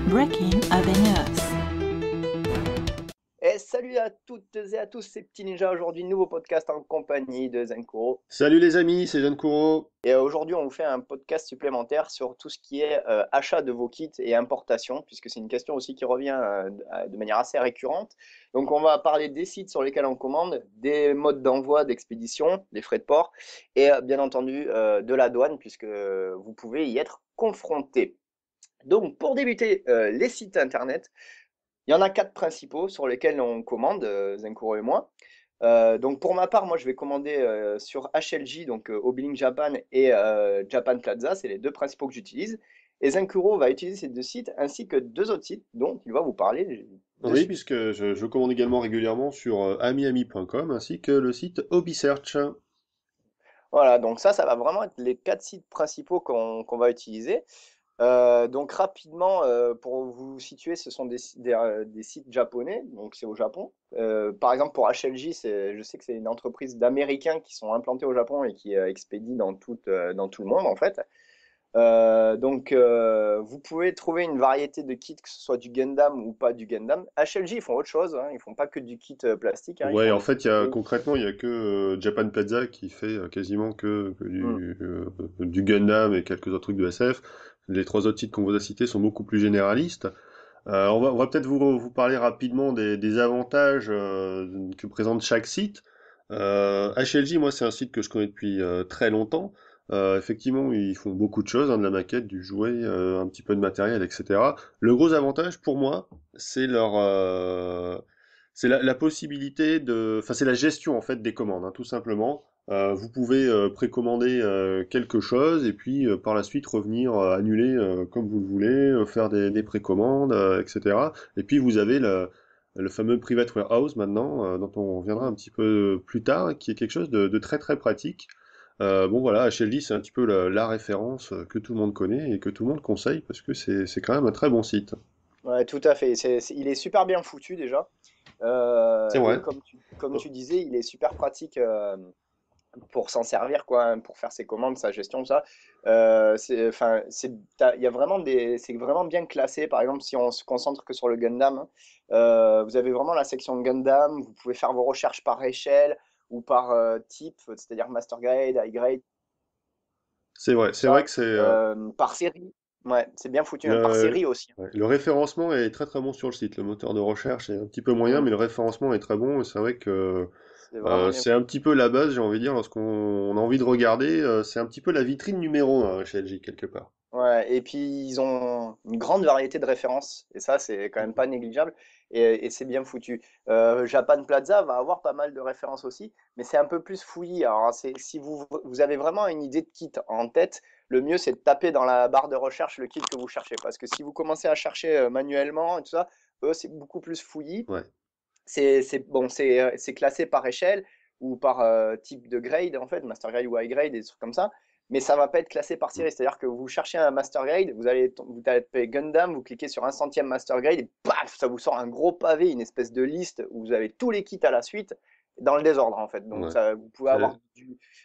Breaking Awareness. Et salut à toutes et à tous, c'est Petit Ninja. Aujourd'hui, nouveau podcast en compagnie de Zenkuro. Salut les amis, c'est Jeanne Courreau. Et aujourd'hui, on vous fait un podcast supplémentaire sur tout ce qui est achat de vos kits et importation, puisque c'est une question aussi qui revient de manière assez récurrente. Donc, on va parler des sites sur lesquels on commande, des modes d'envoi, d'expédition, des frais de port, et bien entendu de la douane, puisque vous pouvez y être confronté. Donc, pour débuter, les sites internet. Il y en a 4 principaux sur lesquels on commande, Zenkuro et moi. Donc pour ma part, moi je vais commander sur HLJ, donc Obeling Japan et Japan Plaza, c'est les deux principaux que j'utilise. Et Zenkuro va utiliser ces deux sites ainsi que deux autres sites dont il va vous parler de Oui, suite. puisque je commande également régulièrement sur amiami.com ainsi que le site Hobbysearch. Voilà, donc ça va vraiment être les 4 sites principaux qu'on va utiliser. Donc rapidement, pour vous situer, ce sont des sites japonais, donc c'est au Japon. Par exemple pour HLJ, je sais que c'est une entreprise d'Américains qui sont implantés au Japon et qui expédient dans tout le monde en fait. Vous pouvez trouver une variété de kits, que ce soit du Gundam ou pas du Gundam. HLJ, ils font autre chose, hein, ils font pas que du kit plastique, hein, ils Ouais, font en aussi fait, concrètement, il y a que Japan Plaza qui fait quasiment que Hmm. du Gundam et quelques autres trucs de SF. Les trois autres sites qu'on vous a cités sont beaucoup plus généralistes. On va peut-être vous parler rapidement des avantages que présente chaque site. HLJ, moi, c'est un site que je connais depuis très longtemps. Effectivement, ils font beaucoup de choses, hein, de la maquette, du jouet, un petit peu de matériel, etc. Le gros avantage pour moi, c'est la possibilité enfin, c'est la gestion en fait des commandes, hein, tout simplement. Vous pouvez précommander quelque chose et puis par la suite revenir annuler comme vous le voulez, faire des précommandes, etc. Et puis vous avez le fameux private warehouse maintenant, dont on reviendra un petit peu plus tard, qui est quelque chose de très très pratique. Bon voilà, HLD c'est un petit peu la référence que tout le monde connaît et que tout le monde conseille parce que c'est quand même un très bon site. Ouais, tout à fait. Il est super bien foutu déjà. C'est Et vrai. comme tu disais, il est super pratique pour s'en servir, quoi, hein, pour faire ses commandes, sa gestion, ça. Enfin, il y a vraiment c'est vraiment bien classé. Par exemple, si on se concentre que sur le Gundam, hein, vous avez vraiment la section Gundam. Vous pouvez faire vos recherches par échelle ou par type, c'est-à-dire Master Grade, High Grade, tout C'est vrai ça. que Par série. Ouais, c'est bien foutu, hein, par le, série aussi. ouais, le référencement est très très bon sur le site. Le moteur de recherche est un petit peu moyen, Mm. mais le référencement est très bon. Et c'est vrai que C'est vraiment bien c'est un foutu. petit peu la base, j'ai envie de dire, lorsqu'on a envie de regarder. C'est un petit peu la vitrine numéro un chez LG quelque part. Ouais, et puis ils ont une grande variété de références, et ça c'est quand même pas négligeable, et c'est bien foutu. Japan Plaza va avoir pas mal de références aussi, mais c'est un peu plus fouillis. Alors si vous avez vraiment une idée de kit en tête, le mieux c'est de taper dans la barre de recherche le kit que vous cherchez, parce que si vous commencez à chercher manuellement et tout ça, eux c'est beaucoup plus fouillis. Ouais. C'est classé par échelle ou par type de grade, en fait, master grade ou high grade, des trucs comme ça. Mais ça va pas être classé par série. C'est-à-dire que vous cherchez un master grade, vous tapez Gundam, vous cliquez sur un centième master grade et paf, ça vous sort un gros pavé, une espèce de liste où vous avez tous les kits à la suite dans le désordre en fait. Donc Ouais. ça, vous pouvez avoir C'est-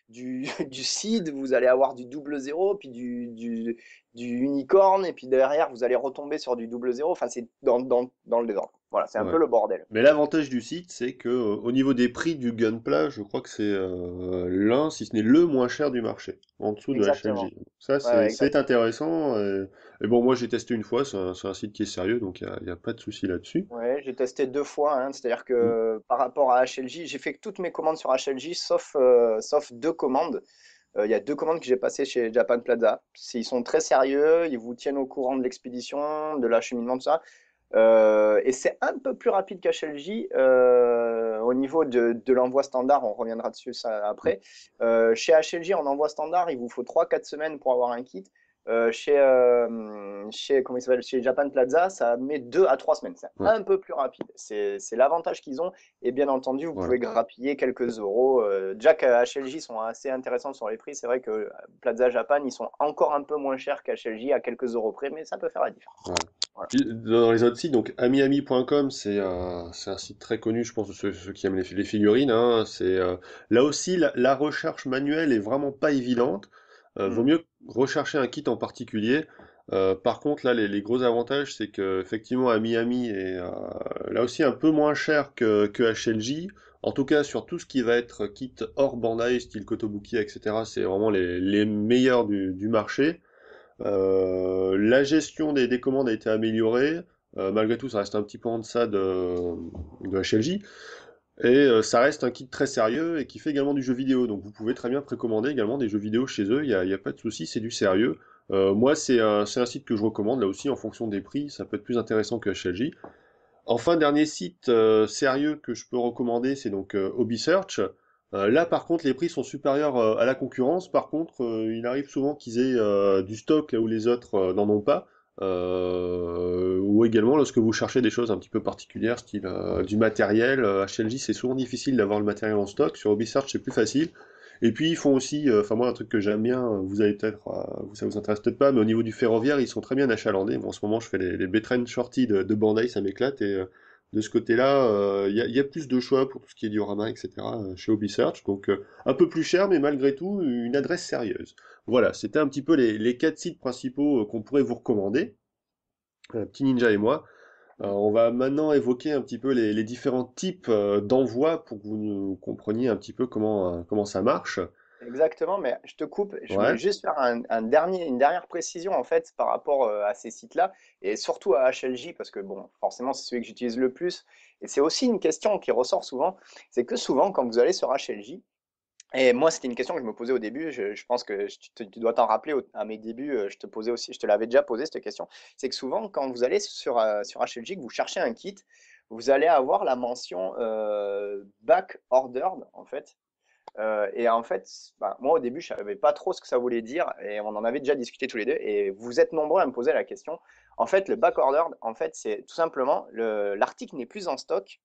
du seed, vous allez avoir du double zéro, puis du unicorn, et puis derrière vous allez retomber sur du double zéro. Enfin, c'est dans le désordre. Voilà, c'est un Ouais. peu le bordel. Mais l'avantage du site, c'est que au niveau des prix du Gunpla, je crois que c'est l'un, si ce n'est le moins cher du marché, en dessous de Exactement. HLJ. Ça, Ouais, ouais, c'est exactement. intéressant. Et bon, moi, j'ai testé une fois, c'est un site qui est sérieux, donc il y a pas de souci là-dessus. Ouais, j'ai testé deux fois, hein, c'est-à-dire Mm. que par rapport à HLJ, j'ai fait toutes mes commandes sur HLJ sauf deux commandes. Il y a deux commandes que j'ai passées chez Japan Plaza. Ils sont très sérieux, ils vous tiennent au courant de l'expédition, de l'acheminement, tout ça. Et c'est un peu plus rapide qu'HLJ au niveau de l'envoi standard, on reviendra dessus ça après. Chez HLJ, en envoi standard, il vous faut 3 4 semaines pour avoir un kit. Comment il s'appelle, chez Japan Plaza, ça met 2 à 3 semaines. C'est Ouais, un peu plus rapide. C'est l'avantage qu'ils ont. Et bien entendu, vous voilà. pouvez grappiller quelques euros. Déjà que HLJ sont assez intéressants sur les prix. C'est vrai que Plaza Japan, ils sont encore un peu moins chers qu'HLJ à quelques euros près, mais ça peut faire la différence. Ouais. Voilà. Puis, dans les autres sites, donc amiami.com, c'est un site très connu, je pense, de ceux qui aiment les figurines, hein. Là aussi, la recherche manuelle est vraiment pas évidente. Vaut Mm. mieux rechercher un kit en particulier. Par contre, là, les gros avantages, c'est que effectivement, à Miami est là aussi un peu moins cher que HLJ. En tout cas, sur tout ce qui va être kit hors Bandai, style Kotobuki, etc., c'est vraiment les meilleurs du marché. La gestion des commandes a été améliorée. Malgré tout, ça reste un petit peu en deçà de HLJ. Et ça reste un kit très sérieux et qui fait également du jeu vidéo. Donc vous pouvez très bien précommander également des jeux vidéo chez eux, il y a pas de souci, c'est du sérieux. Moi, c'est un site que je recommande, là aussi, en fonction des prix, ça peut être plus intéressant que HLJ. Enfin, dernier site sérieux que je peux recommander, c'est donc Hobby Search. Là, par contre, les prix sont supérieurs à la concurrence. Par contre, il arrive souvent qu'ils aient du stock là où les autres n'en ont pas. Ou également lorsque vous cherchez des choses un petit peu particulières, style du matériel. HLJ, c'est souvent difficile d'avoir le matériel en stock. Sur Hobby Search, c'est plus facile. Et puis ils font aussi, enfin moi un truc que j'aime bien, vous allez peut-être, ça vous intéresse peut-être pas, mais au niveau du ferroviaire, ils sont très bien achalandés. Moi en ce moment je fais les B-Train Shorty de Bandai, ça m'éclate, et de ce côté-là, il y a plus de choix pour tout ce qui est diorama, etc. Chez Hobby Search, donc un peu plus cher, mais malgré tout une adresse sérieuse. Voilà, c'était un petit peu les quatre sites principaux qu'on pourrait vous recommander, Petit Ninja et moi. On va maintenant évoquer un petit peu les différents types d'envoi pour que vous nous compreniez un petit peu comment ça marche. Exactement, mais je te coupe. Je voulais Ouais, juste faire une dernière précision en fait par rapport à ces sites-là et surtout à HLJ parce que bon, forcément c'est celui que j'utilise le plus et c'est aussi une question qui ressort souvent, c'est que souvent quand vous allez sur HLJ, et moi c'était une question que je me posais au début, je pense que tu dois t'en rappeler à mes débuts, je te posais aussi, je te l'avais déjà posé cette question, c'est que souvent quand vous allez sur HLJ, que vous cherchez un kit, vous allez avoir la mention back ordered en fait. Et en fait, bah, moi au début, je savais pas trop ce que ça voulait dire et on en avait déjà discuté tous les deux. Et vous êtes nombreux à me poser la question. En fait, le back order, en fait, c'est tout simplement l'article n'est plus en stock,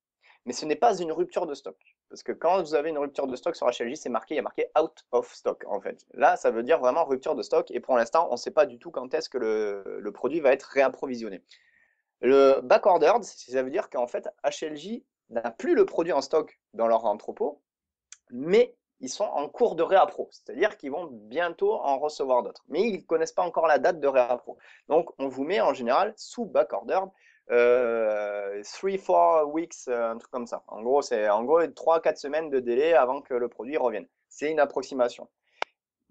mais ce n'est pas une rupture de stock. Parce que quand vous avez une rupture de stock sur HLJ, c'est marqué, il y a marqué out of stock en fait. Là, ça veut dire vraiment rupture de stock et pour l'instant, on ne sait pas du tout quand est-ce que le produit va être réapprovisionné. Le back ordered, ça veut dire qu'en fait, HLJ n'a plus le produit en stock dans leur entrepôt, mais ils sont en cours de réappro, c'est-à-dire qu'ils vont bientôt en recevoir d'autres, mais ils ne connaissent pas encore la date de réappro. Donc on vous met en général sous backorder 3-4 weeks, un truc comme ça. En gros, c'est 3-4 semaines de délai avant que le produit revienne. C'est une approximation.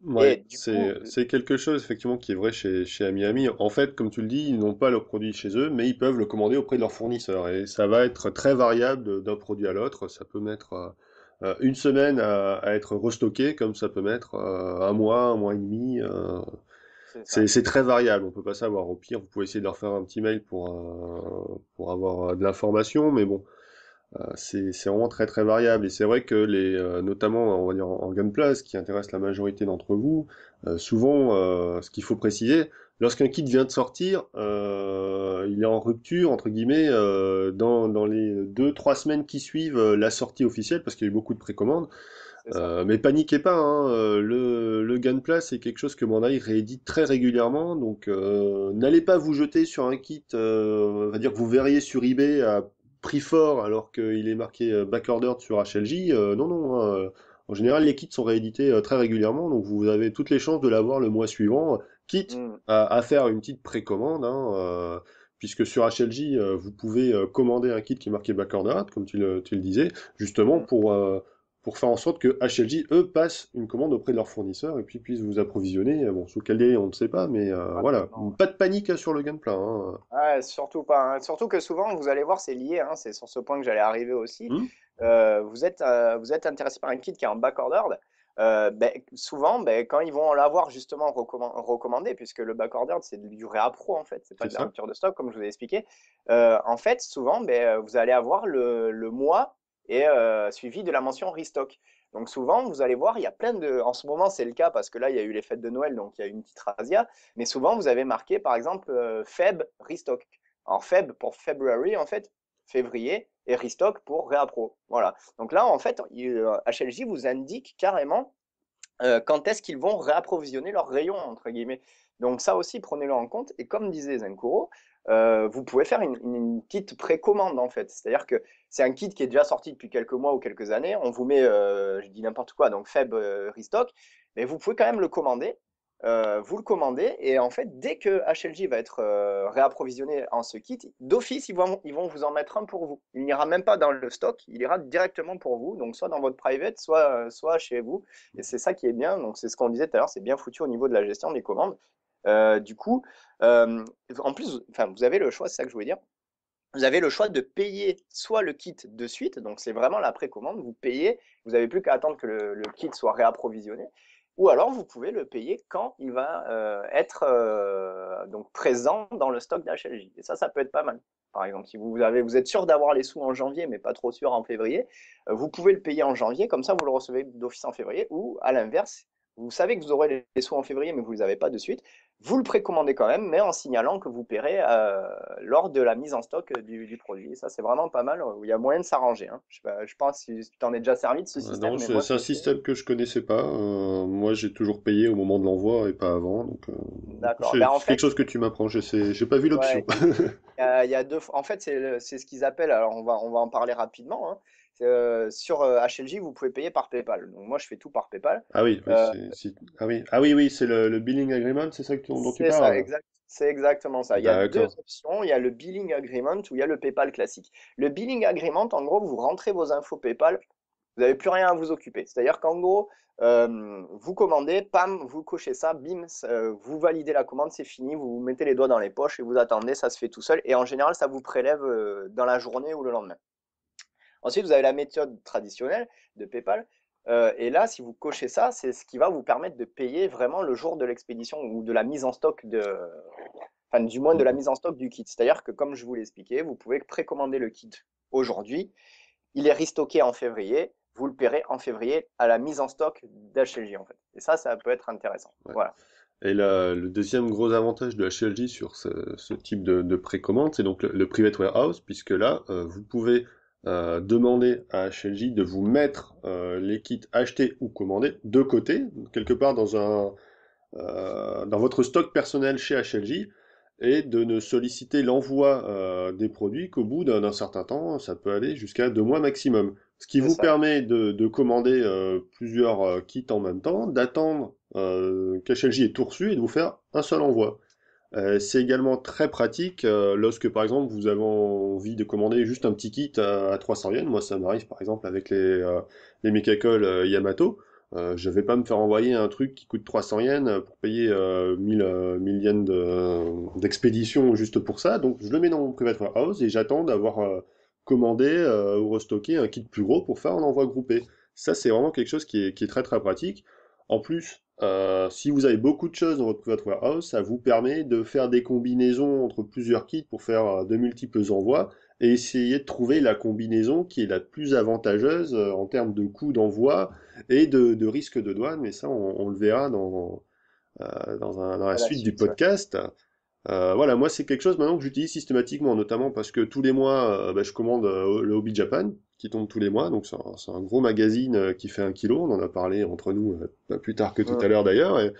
Et ouais, du coup, c'est quelque chose effectivement qui est vrai chez Miami. En fait, comme tu le dis, ils n'ont pas leur produit chez eux, mais ils peuvent le commander auprès de leurs fournisseurs. Et ça va être très variable d'un produit à l'autre. Ça peut mettre une semaine à être restocké, comme ça peut mettre un mois et demi. c'est ça. C'est très variable, on peut pas savoir. Au pire, vous pouvez essayer de leur faire un petit mail pour avoir de l'information, mais bon. C'est vraiment très très variable et c'est vrai que notamment on va dire en Gunpla, ce qui intéresse la majorité d'entre vous, souvent ce qu'il faut préciser, lorsqu'un kit vient de sortir, il est en rupture entre guillemets dans les 2 3 semaines qui suivent la sortie officielle parce qu'il y a eu beaucoup de précommandes. C'est ça. Mais paniquez pas, hein, le Gunpla c'est quelque chose que Bandai réédite très régulièrement, donc n'allez pas vous jeter sur un kit, on va dire que vous verriez sur eBay à prix fort alors qu'il est marqué backordered sur HLJ. Non, non, hein, en général les kits sont réédités très régulièrement, donc vous avez toutes les chances de l'avoir le mois suivant, quitte Mm. à faire une petite précommande, hein, puisque sur HLJ vous pouvez commander un kit qui est marqué backordered, comme tu le disais, justement Mm. pour faire en sorte que HLJ, eux, passent une commande auprès de leur fournisseur et puis puissent vous approvisionner. Bon, sous quel délai, on ne sait pas, mais voilà. Rapidement. Pas de panique hein, sur le Gunpla. Hein. Ouais, surtout pas, hein. Surtout que souvent, vous allez voir, c'est lié, hein, c'est sur ce point que j'allais arriver aussi. Hmm. Vous êtes intéressé par un kit qui est en backordered. Ben, souvent, ben, quand ils vont l'avoir justement recommandé, puisque le backordered, c'est du réappro en fait, c'est pas C'est de la ça. rupture de stock comme je vous ai expliqué. En fait, souvent, ben, vous allez avoir le mois et suivi de la mention restock. Donc souvent, vous allez voir, il y a plein de... En ce moment, c'est le cas parce que là, il y a eu les fêtes de Noël, donc il y a eu une petite razzia. Mais souvent, vous avez marqué, par exemple, Feb Restock. Alors, Feb pour February, en fait, février, et Restock pour Réappro. Voilà. Donc là, en fait, HLJ vous indique carrément quand est-ce qu'ils vont réapprovisionner leurs rayons, entre guillemets. Donc ça aussi, prenez-le en compte. Et comme disait Zenkuro, vous pouvez faire une petite précommande, en fait. C'est-à-dire que c'est un kit qui est déjà sorti depuis quelques mois ou quelques années. On vous met, je dis n'importe quoi, donc Feb Restock, mais vous pouvez quand même le commander. vous le commandez et en fait, dès que HLJ va être réapprovisionné en ce kit, d'office, ils vont vous en mettre un pour vous. Il n'ira même pas dans le stock, il ira directement pour vous, donc soit dans votre private, soit chez vous. Et c'est ça qui est bien, donc c'est ce qu'on disait tout à l'heure, c'est bien foutu au niveau de la gestion des commandes. Du coup, euh, en plus, enfin, vous avez le choix, c'est ça que je voulais dire. Vous avez le choix de payer soit le kit de suite, donc c'est vraiment la précommande, vous payez, vous n'avez plus qu'à attendre que le kit soit réapprovisionné, ou alors vous pouvez le payer quand il va être donc présent dans le stock d'HLJ. Et ça peut être pas mal. Par exemple, si vous êtes sûr d'avoir les sous en janvier, mais pas trop sûr en février, vous pouvez le payer en janvier, comme ça vous le recevez d'office en février, ou à l'inverse, vous savez que vous aurez les sous en février, mais vous ne les avez pas de suite, vous le précommandez quand même, mais en signalant que vous paierez lors de la mise en stock du produit. Et ça, c'est vraiment pas mal. Il y a moyen de s'arranger. Hein. Je sais pas, je pense si tu t'en es déjà servi de ce système, Non, mais moi, c'est je un le sais. système que je connaissais pas. Moi, j'ai toujours payé au moment de l'envoi et pas avant. Donc, D'accord. Ben, en c'est quelque fait, chose que tu m'apprends. J'ai pas vu l'option. ouais, il y a deux. En fait, c'est ce qu'ils appellent. Alors, on va en parler rapidement. Hein. Sur HLJ, vous pouvez payer par PayPal. Donc, moi, je fais tout par PayPal. Ah oui, oui, Euh, oui, c'est le billing agreement, c'est ça dont tu C'est ça, parles? c'est exactement ça. Il y a deux D'accord. options. Il y a le billing agreement ou il y a le PayPal classique. Le billing agreement, en gros, vous rentrez vos infos PayPal, vous n'avez plus rien à vous occuper. C'est-à-dire qu'en gros, vous commandez, pam, vous cochez ça, bim, vous validez la commande, c'est fini, vous mettez les doigts dans les poches et vous attendez, ça se fait tout seul. Et en général, ça vous prélève dans la journée ou le lendemain. Ensuite, vous avez la méthode traditionnelle de PayPal. Et là, si vous cochez ça, c'est ce qui va vous permettre de payer vraiment le jour de l'expédition ou de la mise en stock enfin, du moins de la Mhm. mise en stock du kit. C'est-à-dire que, comme je vous l'ai expliqué, vous pouvez précommander le kit aujourd'hui. Il est restocké en février. Vous le paierez en février à la mise en stock d'HLJ, en fait. Et ça peut être intéressant. Ouais. Voilà. Et le deuxième gros avantage de HLJ sur ce type de précommande, c'est donc le private warehouse, puisque là, vous pouvez demander à HLJ de vous mettre les kits achetés ou commandés de côté, quelque part dans votre stock personnel chez HLJ, et de ne solliciter l'envoi des produits qu'au bout d'un certain temps, ça peut aller jusqu'à 2 mois maximum. Ce qui C'est vous ça. permet de commander plusieurs kits en même temps, d'attendre qu'HLJ ait tout reçu et de vous faire un seul envoi. C'est également très pratique lorsque par exemple vous avez envie de commander juste un petit kit à 300 yens. Moi ça m'arrive par exemple avec les Mekacols Yamato. Je vais pas me faire envoyer un truc qui coûte 300 yens pour payer 1000 yens d'expédition juste pour ça. Donc je le mets dans mon private warehouse et j'attends d'avoir commandé ou restocké un kit plus gros pour faire un envoi groupé. Ça c'est vraiment quelque chose qui est très très pratique. En plus, si vous avez beaucoup de choses dans votre private warehouse, ça vous permet de faire des combinaisons entre plusieurs kits pour faire de multiples envois et essayer de trouver la combinaison qui est la plus avantageuse en termes de coût d'envoi et de risque de douane. Mais ça, on le verra dans la À la suite du suite, ouais. podcast. Voilà, moi c'est quelque chose maintenant que j'utilise systématiquement, notamment parce que tous les mois, je commande le Hobby Japan, qui tombe tous les mois, donc c'est un gros magazine qui fait 1 kilo, on en a parlé entre nous pas plus tard que tout Mm. à l'heure d'ailleurs, Ouais.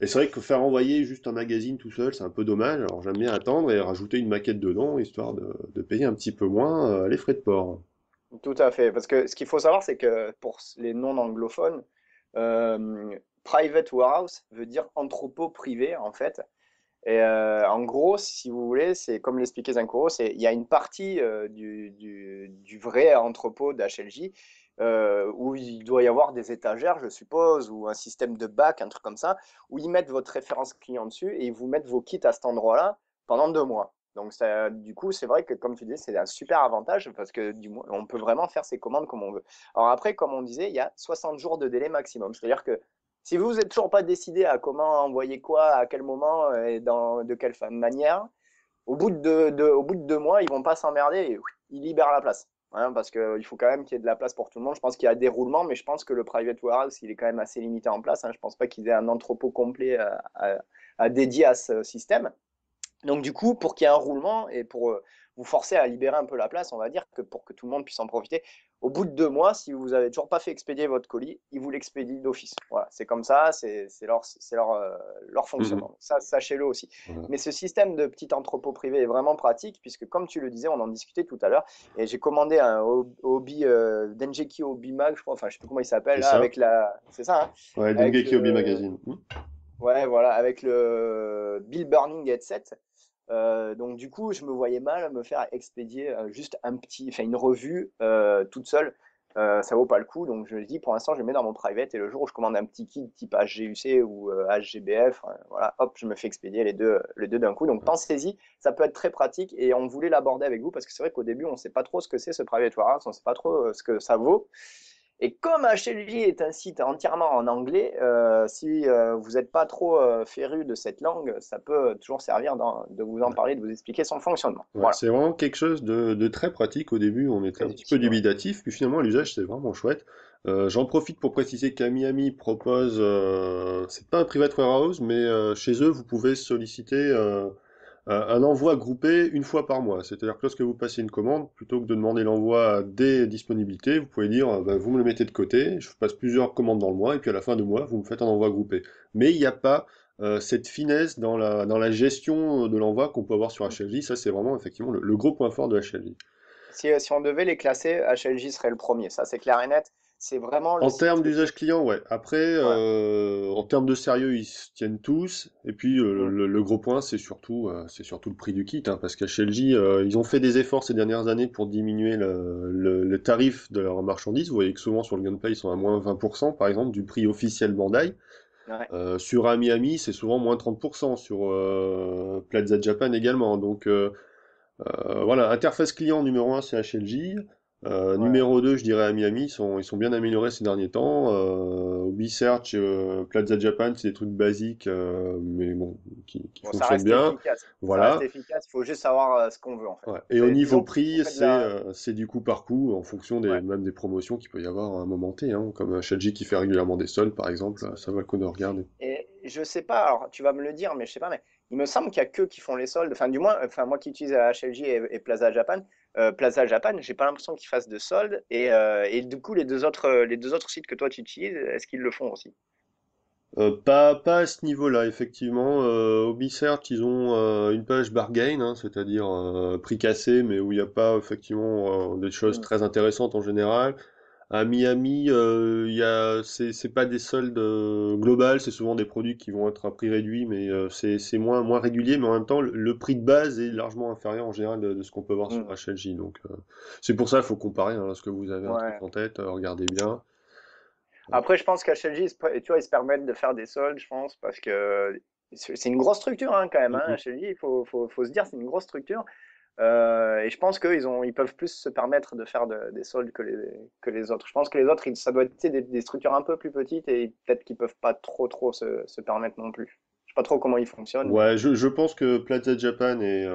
et c'est vrai que faire envoyer juste un magazine tout seul, c'est un peu dommage, alors j'aime bien attendre et rajouter une maquette dedans, histoire de payer un petit peu moins les frais de port. Tout à fait. Parce que ce qu'il faut savoir, c'est que pour les non-anglophones, private warehouse veut dire entrepôt privé, en fait. Et en gros, si vous voulez, c'est comme l'expliquait Zincoro, il y a une partie du vrai entrepôt d'HLJ où il doit y avoir des étagères, je suppose, ou un système de bac, un truc comme ça, où ils mettent votre référence client dessus et ils vous mettent vos kits à cet endroit-là pendant 2 mois. Donc ça, du coup, c'est vrai que comme tu dis, c'est un super avantage parce que du moins, on peut vraiment faire ses commandes comme on veut. Alors après, comme on disait, il y a 60 jours de délai maximum. C'est-à-dire que si vous n'êtes toujours pas décidé à comment envoyer quoi, à quel moment et de quelle manière, au bout de 2 mois, ils vont pas s'emmerder et ils libèrent la place. Hein, parce qu'il faut quand même qu'il y ait de la place pour tout le monde. Je pense qu'il y a des roulements, mais je pense que le private warehouse, il est quand même assez limité en place. Hein. Je pense pas qu'ils aient un entrepôt complet à dédier à ce système. Donc du coup, pour qu'il y ait un roulement et pour vous forcer à libérer un peu la place, on va dire que pour que tout le monde puisse en profiter, au bout de 2 mois, si vous avez toujours pas fait expédier votre colis, ils vous l'expédient d'office. Voilà, c'est comme ça, c'est leur Mhm. fonctionnement. Ça, sachez-le aussi. Voilà. Mais ce système de petit entrepôt privé est vraiment pratique puisque, comme tu le disais, on en discutait tout à l'heure, et j'ai commandé un hobby Denjeki Hobby Mag, je crois, enfin je sais plus comment il s'appelle C'est là, ça? c'est ça, hein, Ouais, avec Dengeki Hobby Magazine. Ouais, voilà, avec le Bill Burning headset. Donc du coup, je me voyais mal me faire expédier juste enfin une revue toute seule. Ça vaut pas le coup. Donc je me dis, pour l'instant, je le mets dans mon private et le jour où je commande un petit kit type HGUC ou HGBF, voilà, hop, je me fais expédier les deux d'un coup. Donc pensez-y, ça peut être très pratique et on voulait l'aborder avec vous parce que c'est vrai qu'au début, on sait pas trop ce que c'est ce private warehouse, on sait pas trop ce que ça vaut. Et comme HLJ est un site entièrement en anglais, si vous n'êtes pas trop féru de cette langue, ça peut toujours servir de vous en Ouais. parler, de vous expliquer son fonctionnement. Ouais, Voilà, c'est vraiment quelque chose de très pratique. Au début, on était un très petit peu utile, ouais. dubitatif, puis finalement, l'usage, c'est vraiment chouette. J'en profite pour préciser qu'Amiami propose, c'est pas un private warehouse, mais chez eux, vous pouvez solliciter un envoi groupé une fois par mois. C'est-à-dire que lorsque vous passez une commande, plutôt que de demander l'envoi des disponibilités, vous pouvez dire, bah, vous me le mettez de côté, je vous passe plusieurs commandes dans le mois, et puis à la fin du mois, vous me faites un envoi groupé. Mais il n'y a pas cette finesse dans la gestion de l'envoi qu'on peut avoir sur HLJ. Ça, c'est vraiment effectivement le gros point fort de HLJ. Si on devait les classer, HLJ serait le premier, ça c'est clair et net. C'est vraiment le En termes site le d'usage plus... client, ouais. Après, Ouais. en termes de sérieux, ils se tiennent tous. Et puis, Mm. le gros point, c'est surtout le prix du kit, hein, parce qu'HLJ, ils ont fait des efforts ces dernières années pour diminuer le tarif de leurs marchandises. Vous voyez que souvent sur le Gunpla, ils sont à moins 20%, par exemple, du prix officiel Bandai. Ouais. Sur Amiami, c'est souvent moins 30%, sur Plaza Japan également. Donc, voilà, interface client numéro un, c'est HLJ. Ouais. Numéro 2, je dirais à Miami, ils sont bien améliorés ces derniers temps. Ubisearch, Plaza Japan, c'est des trucs basiques, mais bon, qui Bon, ça fonctionnent reste bien. efficace. Ça reste Voilà. efficace, il faut juste savoir ce qu'on veut en fait. Ouais. Et au niveau Disons que si vous prix, faites de la... c'est du coup par coup, en fonction Ouais. même des promotions qu'il peut y avoir à un moment T, hein, comme HLJ qui fait régulièrement des soldes, par exemple, ça vaut le coup de regarder. Et je sais pas, alors tu vas me le dire, mais je sais pas, mais il me semble qu'il y a que qui font les soldes. Enfin, du moins, enfin moi qui utilise HLJ et Plaza Japan, j'ai pas l'impression qu'ils fassent de soldes. Et du coup, les deux autres sites que toi tu utilises, est-ce qu'ils le font aussi? Pas à ce niveau-là, effectivement. Ubisoft, ils ont une page bargain, hein, c'est-à-dire prix cassé, mais où il n'y a pas effectivement des choses Hmm. très intéressantes en général. À Miami, c'est pas des soldes globales, c'est souvent des produits qui vont être à prix réduit, mais c'est moins régulier, mais en même temps, le prix de base est largement inférieur en général de ce qu'on peut voir sur Hmm. HLJ. Donc, c'est pour ça qu'il faut comparer, hein, lorsque vous avez un truc Ouais. en tête, regardez bien. Après, je pense qu'HLJ, tu vois, ils se permettent de faire des soldes, je pense, parce que c'est une grosse structure hein, quand même. Hein, HLJ, faut se dire, c'est une grosse structure. Et je pense ils peuvent plus se permettre de faire des soldes que les autres. Je pense que les autres, ça doit être tu sais, des structures un peu plus petites et peut-être qu'ils peuvent pas trop se permettre non plus. Je sais pas trop comment ils fonctionnent, mais Ouais, je pense que Plaza Japan et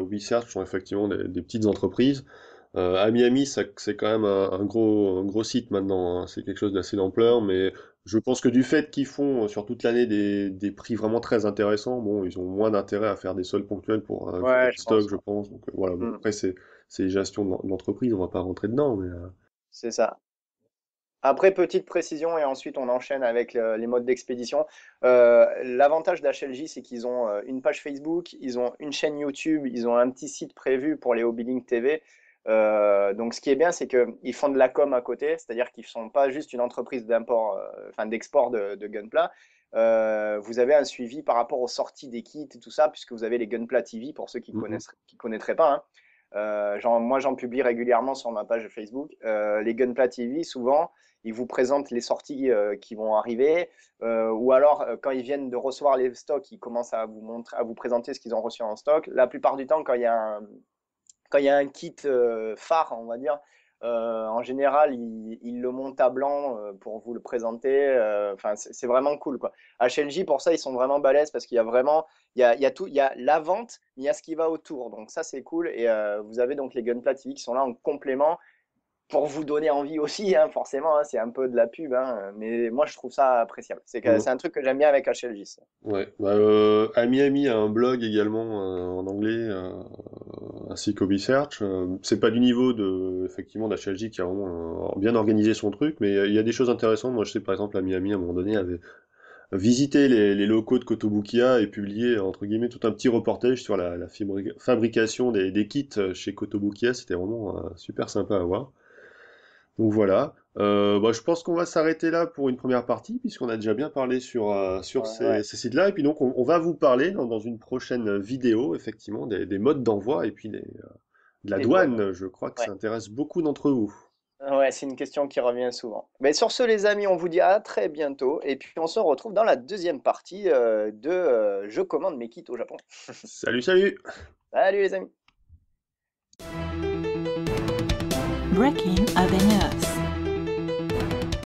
Ubisoft sont effectivement des petites entreprises. À Miami, c'est quand même un gros site maintenant, hein. C'est quelque chose d'assez d'ampleur, mais je pense que du fait qu'ils font sur toute l'année des prix vraiment très intéressants, bon, ils ont moins d'intérêt à faire des soldes ponctuels pour vider ouais, les je stocks, pense. je pense. Donc voilà, bon, Hmm, après c'est gestion de l'entreprise, on va pas rentrer dedans, mais c'est ça. Après, petite précision, et ensuite on enchaîne avec les modes d'expédition. L'avantage d'HLJ, c'est qu'ils ont une page Facebook, ils ont une chaîne YouTube, ils ont un petit site prévu pour les Hobby TV. Donc, ce qui est bien, c'est qu'ils font de la com à côté, c'est-à-dire qu'ils ne sont pas juste une entreprise d'import, enfin d'export de Gunpla. Vous avez un suivi par rapport aux sorties des kits et tout ça, puisque vous avez les Gunpla TV pour ceux mm, qui connaîtraient pas. Hein. Moi, j'en publie régulièrement sur ma page Facebook. Les Gunpla TV, souvent, ils vous présentent les sorties qui vont arriver, ou alors quand ils viennent de recevoir les stocks, ils commencent à vous montrer, à vous présenter ce qu'ils ont reçu en stock. La plupart du temps, quand il y a un kit phare, on va dire, en général, il le monte à blanc pour vous le présenter. Enfin, c'est vraiment cool, quoi. HLJ, pour ça, ils sont vraiment balèzes parce qu'il y a vraiment, il y a tout, il y a la vente, mais il y a ce qui va autour. Donc ça, c'est cool. Et vous avez donc les Gunpla TV qui sont là en complément pour vous donner envie aussi, hein, forcément, hein, c'est un peu de la pub, hein, mais moi je trouve ça appréciable. C'est mm. un truc que j'aime bien avec HLJ. Ça. Ouais, bah, Amy a un blog également en anglais, ainsi qu'Obisearch. C'est pas du niveau de, effectivement, d'HLJ qui a vraiment bien organisé son truc, mais il y a des choses intéressantes. Moi, je sais par exemple, Amy à un moment donné avait visité les locaux de Kotobukiya et publié entre guillemets tout un petit reportage sur la fabrication des kits chez Kotobukiya. C'était vraiment super sympa à voir. Donc voilà. Bah, je pense qu'on va s'arrêter là pour une première partie, puisqu'on a déjà bien parlé sur Ouais. ces sites-là. Et puis donc, on va vous parler dans une prochaine vidéo, effectivement, des modes d'envoi et puis de la Des douanes. douane. Je crois que Ouais. ça intéresse beaucoup d'entre vous. Ouais, c'est une question qui revient souvent. Mais sur ce, les amis, on vous dit à très bientôt. Et puis, on se retrouve dans la deuxième partie de Je commande mes kits au Japon. Salut, salut! Salut les amis! Breaking Avenue.